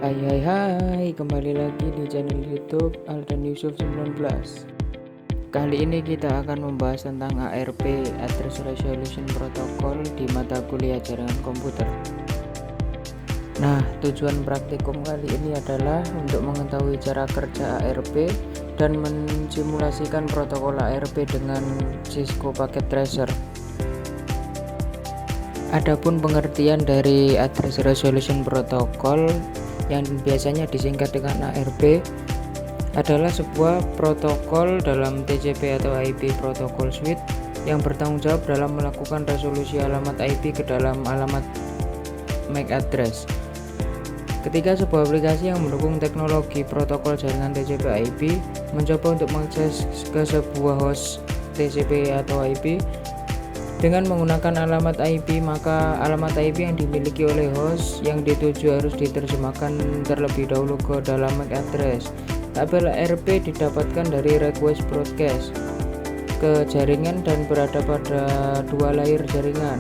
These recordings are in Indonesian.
Hai, kembali lagi di channel YouTube Aldan Yusuf 19. Kali ini kita akan membahas tentang ARP Address Resolution Protocol di mata kuliah jaringan komputer. Nah, tujuan praktikum kali ini adalah untuk mengetahui cara kerja ARP dan mensimulasikan protokol ARP dengan Cisco Packet Tracer. Adapun pengertian dari Address Resolution Protocol yang biasanya disingkat dengan ARP adalah sebuah protokol dalam TCP atau IP Protocol Suite yang bertanggung jawab dalam melakukan resolusi alamat IP ke dalam alamat MAC address. Ketika sebuah aplikasi yang mendukung teknologi protokol jaringan TCP/IP mencoba untuk mengakses ke sebuah host TCP atau IP dengan menggunakan alamat IP, maka alamat IP yang dimiliki oleh host yang dituju harus diterjemahkan terlebih dahulu ke dalam MAC address. Tabel ARP didapatkan dari request broadcast ke jaringan dan berada pada dua layer jaringan.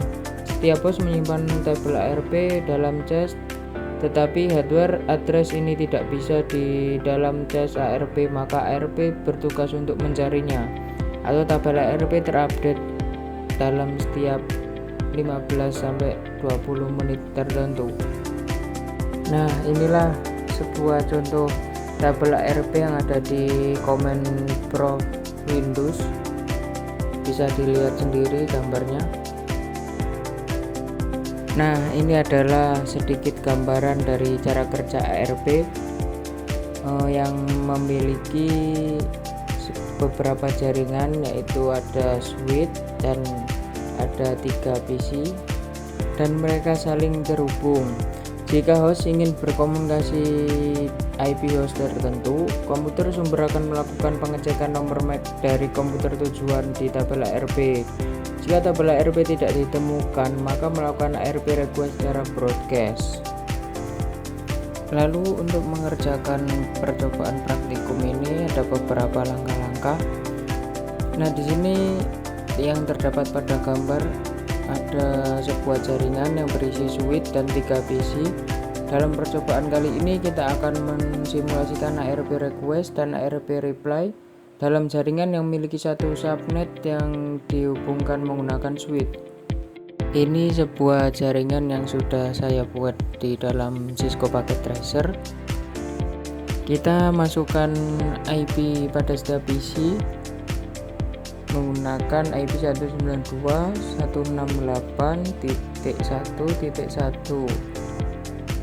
Setiap host menyimpan tabel ARP dalam cache, tetapi hardware address ini tidak bisa di dalam cache ARP, maka ARP bertugas untuk mencarinya, atau tabel ARP terupdate dalam setiap 15-20 menit tertentu. Nah, inilah sebuah contoh tabel ARP yang ada di Command Prompt Windows. Bisa dilihat sendiri gambarnya. Nah, ini adalah sedikit gambaran dari cara kerja ARP yang memiliki beberapa jaringan, yaitu ada switch dan ada 3 PC dan mereka saling terhubung. Jika host ingin berkomunikasi IP host tertentu, komputer sumber akan melakukan pengecekan nomor MAC dari komputer tujuan di tabel ARP. Jika tabel ARP tidak ditemukan, maka melakukan ARP request secara broadcast. Lalu untuk mengerjakan percobaan praktikum ini ada beberapa langkah-langkah. Nah, di sini yang terdapat pada gambar ada sebuah jaringan yang berisi switch dan 3 PC. Dalam percobaan kali ini kita akan mensimulasikan ARP request dan ARP reply dalam jaringan yang memiliki satu subnet yang dihubungkan menggunakan switch. Ini sebuah jaringan yang sudah saya buat di dalam Cisco Packet Tracer. Kita masukkan IP pada setiap PC menggunakan IP 192.168.1.1.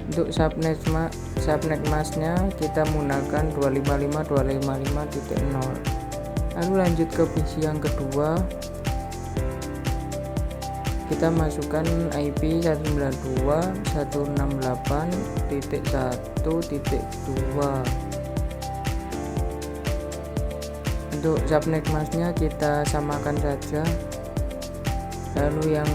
Untuk subnet masknya kita menggunakan 255.255.0. Lalu lanjut ke PC yang kedua, kita masukkan IP 192.168.1.2. Untuk subnet masknya kita samakan saja. Lalu yang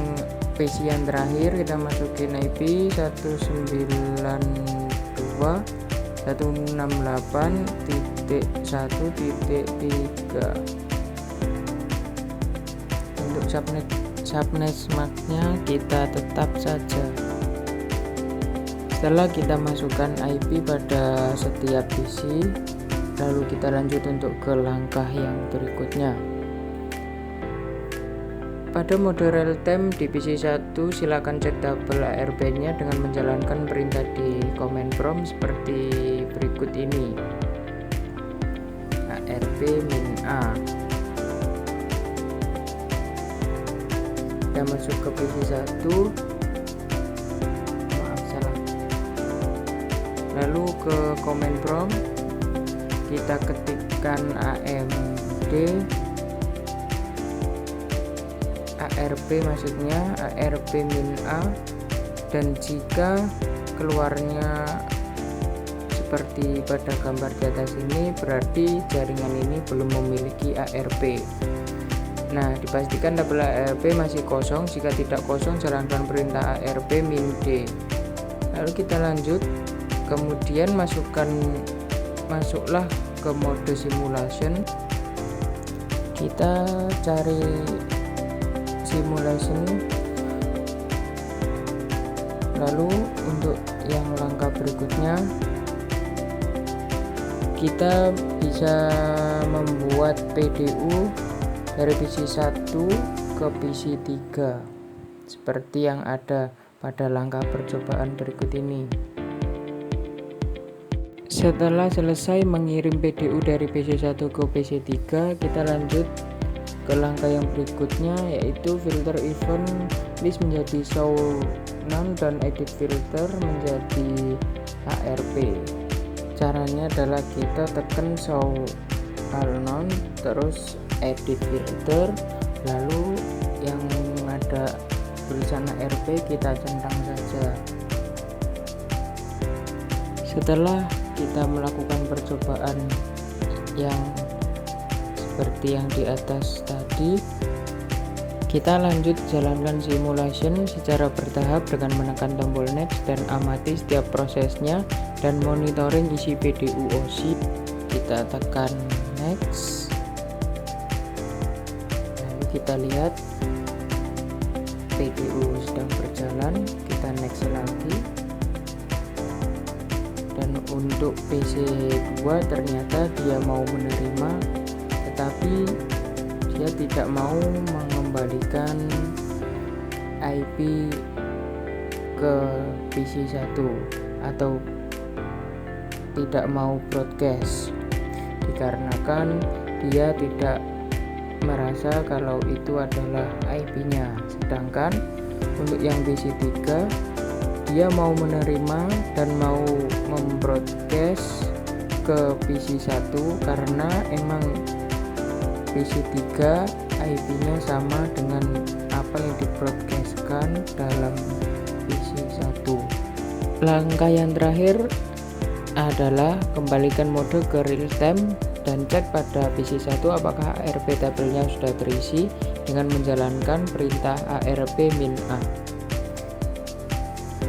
PC yang terakhir kita masukin IP 192.168.1.3. Untuk subnet masknya kita tetap saja. Setelah kita masukkan IP pada setiap PC, lalu kita lanjut untuk ke langkah yang berikutnya. Pada mode real time di PC 1, silakan cek tabel ARP nya dengan menjalankan perintah di command prompt seperti berikut ini: ARP -A. Kita masuk ke PC 1, lalu ke command prompt kita ketikkan AMD ARP, maksudnya ARP -A, dan jika keluarnya seperti pada gambar di atas ini, berarti jaringan ini belum memiliki ARP. Nah, dipastikan tabel ARP masih kosong. Jika tidak kosong, jalankan perintah ARP -D. Lalu kita lanjut, kemudian masuklah ke mode simulation. Kita cari simulation Lalu untuk yang langkah berikutnya, kita bisa membuat PDU dari PC 1 ke PC 3 seperti yang ada pada langkah percobaan berikut ini. Setelah selesai mengirim PDU dari PC 1 ke PC 3, kita lanjut ke langkah yang berikutnya, yaitu filter event list menjadi show none dan edit filter menjadi ARP. Caranya adalah kita tekan show all none, terus edit filter, lalu yang ada tulisan ARP kita centang saja. Setelah kita melakukan percobaan yang seperti yang di atas tadi, kita lanjut jalankan simulation secara bertahap dengan menekan tombol next dan amati setiap prosesnya dan monitoring isi PDU OSI. Kita tekan next, lalu kita lihat PDU sedang berjalan, kita next lagi. Dan untuk PC 2 ternyata dia mau menerima, tetapi dia tidak mau mengembalikan IP ke PC 1 atau tidak mau broadcast, dikarenakan dia tidak merasa kalau itu adalah IP-nya. Sedangkan untuk yang PC 3 dia mau menerima dan mau membroadcast ke PC 1 karena emang PC 3 IP-nya sama dengan apa yang dibroadcastkan dalam PC 1. Langkah yang terakhir adalah kembalikan mode ke real time dan cek pada PC 1 apakah ARP tabelnya sudah terisi dengan menjalankan perintah ARP-A.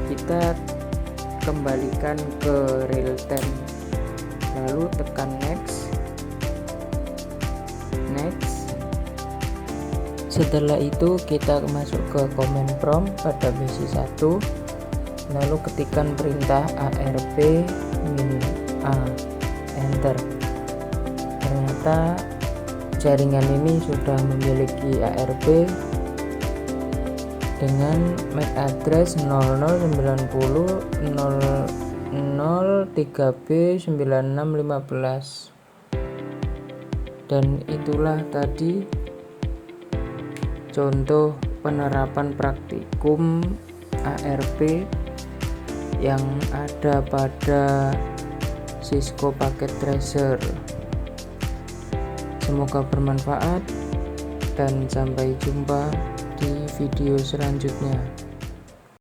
Kita kembalikan ke real time, lalu tekan next. Setelah itu kita masuk ke command prompt pada PC 1, lalu ketikkan perintah ARP-A, enter. Ternyata jaringan ini sudah memiliki ARP dengan MAC address 0090.00.3b9615, dan itulah tadi contoh penerapan praktikum ARP yang ada pada Cisco Packet Tracer. Semoga bermanfaat dan sampai jumpa di video selanjutnya.